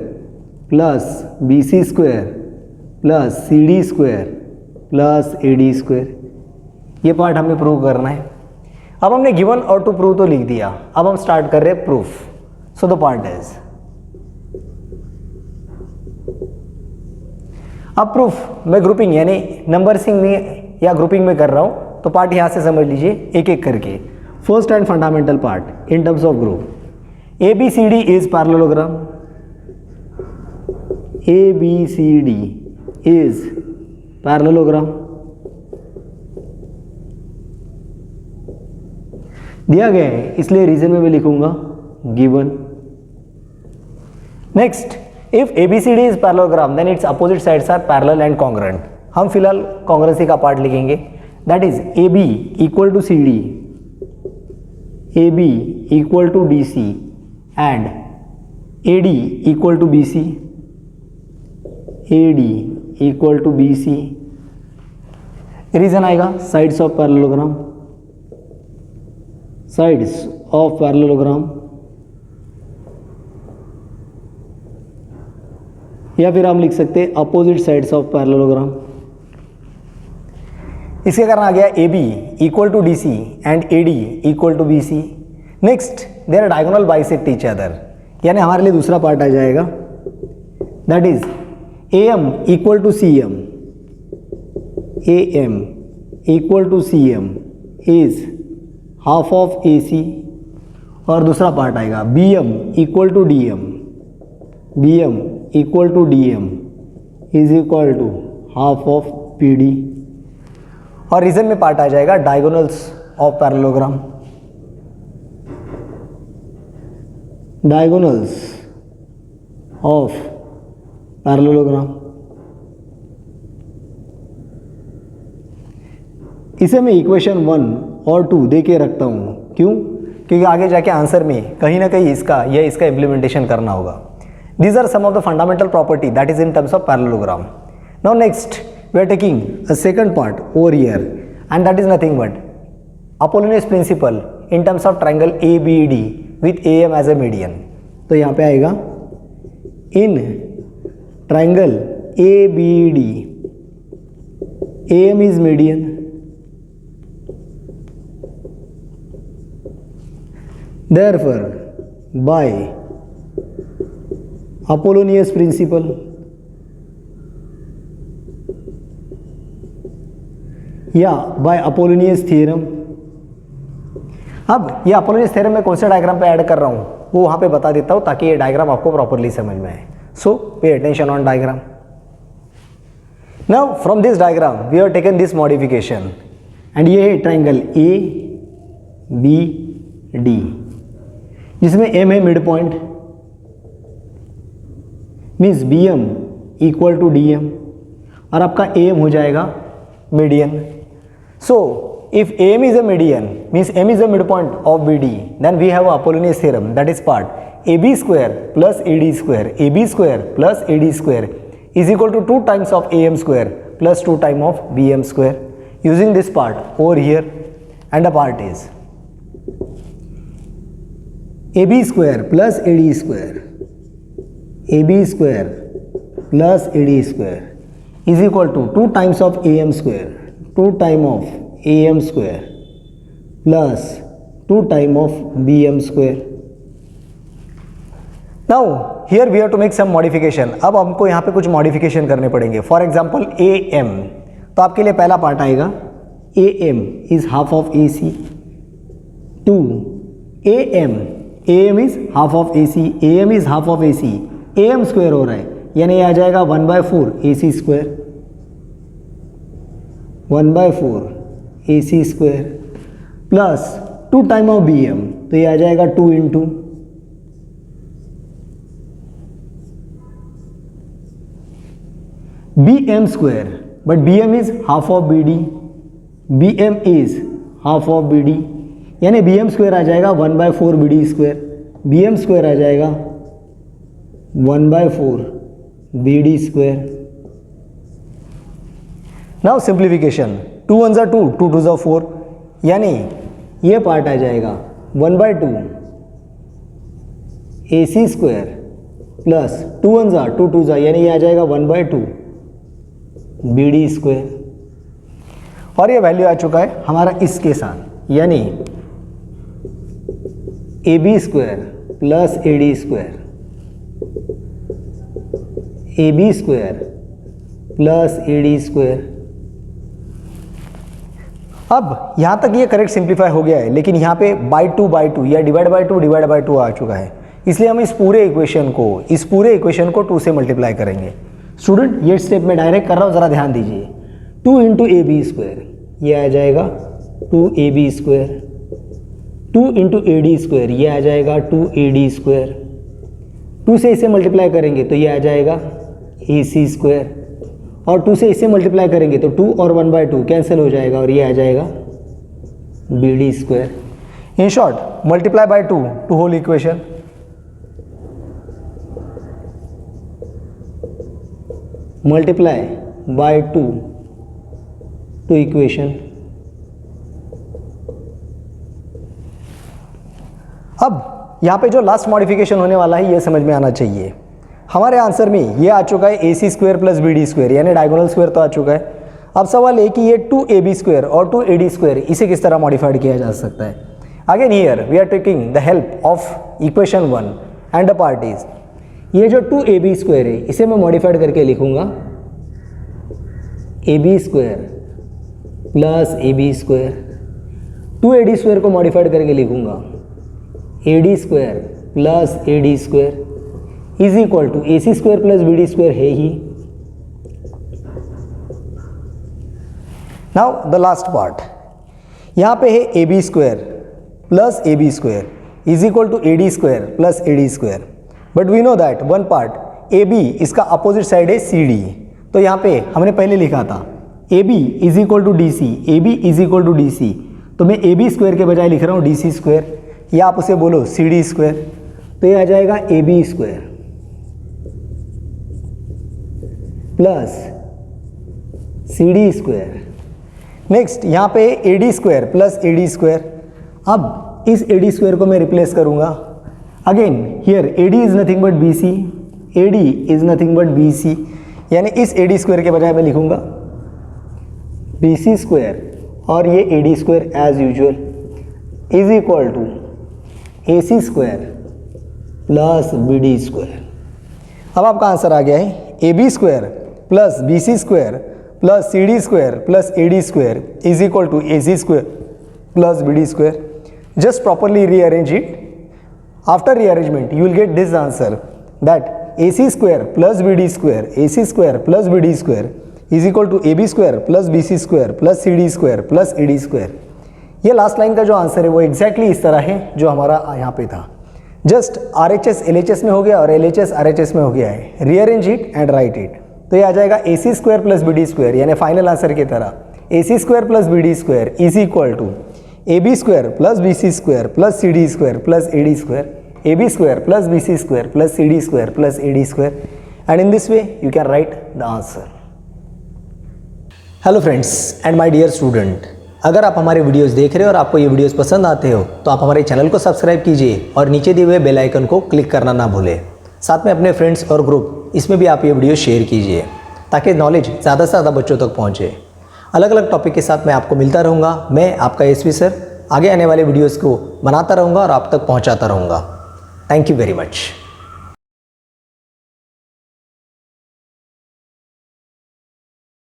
plus BC square plus CD square plus AD square. ये part हमें prove करना है। अब हमने given और to prove तो लिख दिया, अब हम स्टार्ट कर रहे हैं proof. So the part is, अब प्रूफ मैं ग्रुपिंग यानी नंबरिंग में या ग्रुपिंग में कर रहा हूं, तो पार्ट यहां से समझ लीजिए एक एक करके। First and fundamental part in terms of group, ABCD is parallelogram, ABCD is parallelogram दिया गया है, इसलिए रीजन में मैं लिखूंगा given. Next, if ABCD is parallelogram then its opposite sides are parallel and congruent. हम फिलहाल कॉन्ग्रुएंसी का पार्ट लिखेंगे, that is AB equal to CD, AB equal to DC एंड AD equal to BC, AD equal to BC। Reason आएगा sides of parallelogram, sides of parallelogram, या फिर हम लिख सकते हैं अपोजिट साइड्स ऑफ पैरेललोग्राम। इसके कारण आ गया AB इक्वल टू DC एंड AD equal to BC। Next, they are diagonal bisect each other, यानी हमारे लिए दूसरा पार्ट आ जाएगा, that is AM equal to CM, AM equal to CM is half of AC, और दूसरा पार्ट आएगा BM equal to DM, BM equal to DM is equal to half of PD। और रीजन में part आ जाएगा diagonals of parallelogram, diagonals of parallelogram. इसे मैं equation 1 और 2 दे के रखता हूँ, क्यों? क्योंकि आगे जाके आंसर में कहीं ना कहीं इसका या इसका इम्प्लीमेंटेशन करना होगा। These are some of the fundamental property that is in terms of parallelogram. Now next we are taking a second part over here and that is nothing but Apollonius principle in terms of triangle ABD with AM as a median. तो यहाँ पे आएगा in triangle ABD AM is median, therefore by Apollonius principle या by Apollonius theorem. अब ये Apollonius theorem मैं कौन से डायग्राम पे ऐड कर रहा हूँ वो वहाँ पे बता देता हूँ ताकि ये डायग्राम आपको प्रॉपरली समझ में आए। So pay attention on diagram. Now from this diagram we have taken this modification and ये है ट्रायंगल ABD जिसमें M है mid point, means BM equal to DM, और आपका AM हो जाएगा median. So if AM is a median means M is a midpoint of BD, then we have a Apollonius theorem, that is part AB square plus AD square, AB square plus AD square is equal to 2 times of AM square plus 2 times of BM square. Using this part over here, and a part is AB square plus AD square, AB square plus AD square is equal to 2 times of AM square, 2 times of AM square plus 2 times of BM square. Now here we have to make some modification. अब हमको यहाँ पे कुछ modification करने पड़ेंगे. For example AM, तो आपके लिए पहला पार्ट आएगा AM is half of AC, 2 AM is half of AC, AM is half of AC, AM square हो रहा है यानी ये आ जाएगा 1/4 AC square, 1/4 AC square plus 2 time of BM, तो ये आ जाएगा 2 into bm square, but bm is half of bd, bm is half of bd, यानी bm स्क्वायर आ जाएगा 1/4 bd स्क्वायर, bm स्क्वायर आ जाएगा 1/4 bd स्क्वायर. नाउ सिंप्लीफिकेशन, 2 1 2, 2 2 4, यानी ये पार्ट आ जाएगा 1/2 ac स्क्वायर प्लस 2 1 2 2 यानी ये आ जाएगा 1/2 bd स्क्वायर. और ये वैल्यू आ चुका है हमारा इसके साथ, यानी ab square plus ad square, ab square plus ad square. अब यहाँ तक ये करेक्ट सिंप्लीफाई हो गया है, लेकिन यहाँ पे by 2 या डिवाइड बाय 2 आ चुका है, इसलिए हम इस पूरे इक्वेशन को 2 से मल्टीप्लाई करेंगे. स्टूडेंट ये स्टेप मैं डायरेक्ट कर रहा हूँ, ज़रा ध्यान दीजिए. 2 इंटू ए बी स्क्वायर, ये आ जाएगा 2ab स्क्वायर, 2 इंटू ए डी स्क्वायर, ये आ जाएगा 2ad स्क्वायर. 2 से इसे मल्टीप्लाई करेंगे तो ये आ जाएगा ac स्क्वायर, और 2 से इसे मल्टीप्लाई करेंगे तो 2 और 1/2 कैंसिल हो जाएगा और ये आ जाएगा bd square. In short multiply by 2 to whole equation, multiply by 2 to equation. अब यहाँ पे जो लास्ट मॉडिफिकेशन होने वाला है ये समझ में आना चाहिए. हमारे आंसर में ये आ चुका है ac square plus bd square, यानी डायगोनल स्क्वायर तो आ चुका है. अब सवाल है कि ये 2ab स्क्वायर और 2ad स्क्वायर इसे किस तरह मॉडिफाइड किया जा सकता है. Again here we are taking the help of equation 1 and the part is, ये जो 2ab स्क्वायर है इसे मैं मॉडिफाइड करके लिखूंगा ab square plus ab square. 2ad square को मॉडिफाइड करके लिखूंगा ad square plus ad square is equal to ac square plus bd square है ही. नाउ द लास्ट पार्ट, यहाँ पे है ab square plus ab square is equal to ad square plus ad square. But we know that one part ab इसका opposite side है cd, तो यहाँ पे हमने पहले लिखा था ab is equal to dc, ab is equal to dc, तो मैं ab स्क्वायर के बजाय लिख रहा हूँ dc स्क्वायर, या आप उसे बोलो cd स्क्वायर, तो ये आ जाएगा ab square plus cd square. Next यहाँ पे ad square plus ad square. अब इस ad स्क्वायर को मैं रिप्लेस करूँगा. Again here ad is nothing but bc, ad is nothing but bc, यानी इस ad स्क्वायर के बजाय मैं लिखूँगा bc स्क्वायर और ये ad square as usual is equal to ac square plus bd square. अब आपका आंसर आ गया है ab square plus bc square plus cd square plus ad square is equal to ac square plus bd square. Just properly rearrange it. After rearrangement you will get this answer that ac square plus bd square, ac square plus bd square is equal to ab square plus bc square plus cd square plus ad square. ये last line का जो answer है वो exactly इस तरह है जो हमारा यहाँ पे था. जस्ट RHS LHS में हो गया और LHS RHS में हो गया है. Rearrange it and write it. तो ये आ जाएगा ac square plus bd square, यानी फाइनल आंसर की तरह ac square plus bd square is equal to ab square plus bc square plus cd square plus ad square, ab square plus bc square plus cd square plus ad square. And in this way you can write the answer. Hello friends and my dear student, अगर आप हमारे videos देख रहे हो और आपको ये videos पसंद आते हो तो आप हमारे चैनल को सब्सक्राइब कीजिए और नीचे दिए हुए बेल आइकन को क्लिक करना ना भूलें. साथ में अपने फ्रेंड्स और ग्रुप इसमें भी आप ये वीडियो शेयर कीजिए ताकि नॉलेज ज़्यादा से ज़्यादा बच्चों तक पहुँचे. अलग अलग टॉपिक के साथ मैं आपको मिलता रहूँगा. मैं आपका एसवी सर आगे आने वाले वीडियोज़ को बनाता रहूँगा और आप तक पहुँचाता रहूँगा. Thank you very much.